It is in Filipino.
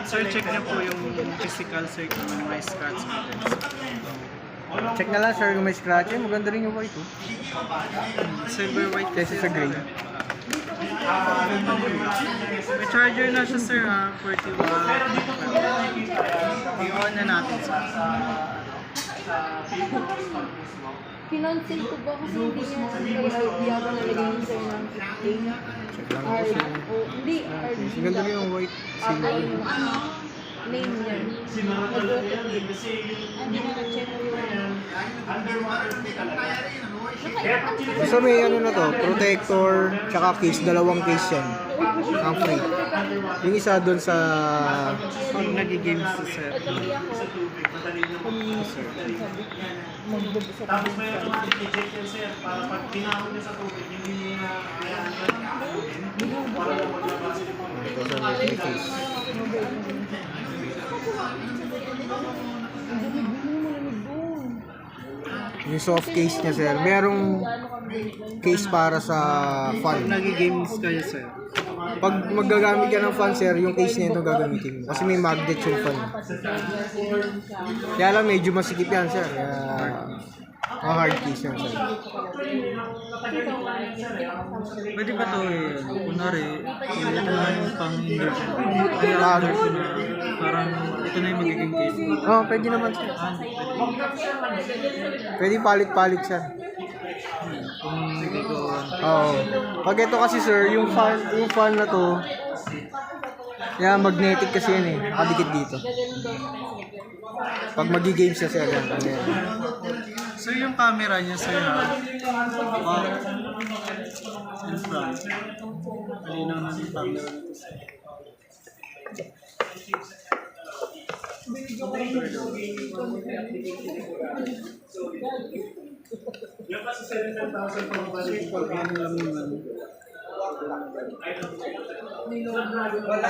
Sir, check niyo po yung physical sir kung may scratch. Check na lang sir kung may scratch. Maganda rin yung white oh. Silver white Kesa sa gray. May charger na siya sir ha, 40 watt. I-on na natin sir. Pinonsil ko ba kasi hindi niya kaya ako nalagay yung sir ng 15. Check lang R, kasi. hindi, R. Maganda rin yung white. Silver. Ay, yung ano, name niya. Hindi na na-check ko yung... So may ano na to, protector, tsaka case, dalawang case yan. Ang free. Yung isa doon sa... Pag nag-games si sir. Kasi ako, magbubusa ko Tapos mayroon mga eject yan sir, para pag pinahon niya sa tubig, hindi niya para maglabas. Ito sa may case. Yung soft case niya sir, merong case para sa fan. Pag nag-games kayo sir. Pag magagamit ka ng fan sir, yung case niya ito gagamitin mo. Kasi may magnet yung fan. Kaya lang medyo masikip yan sir. Kaya hard case yan sir. Pwede ba ito eh, kunwari, ito na yung pang-indoor. Parang ito na yung magiging case. Oh, pwede naman sir. Pwede palit-palit sir. Kung hindi ko... Oo. Pag ito kasi sir, yung fan na to, yan magnetic kasi yan eh. Nakadikit dito. Pag magi-games siya sir, yan. Ano yan. So yung camera niya sir ha? In front. Malinaw na yung camera nito sir. Yung kasi 7,000 pang balik. Yan lang naman. Wala.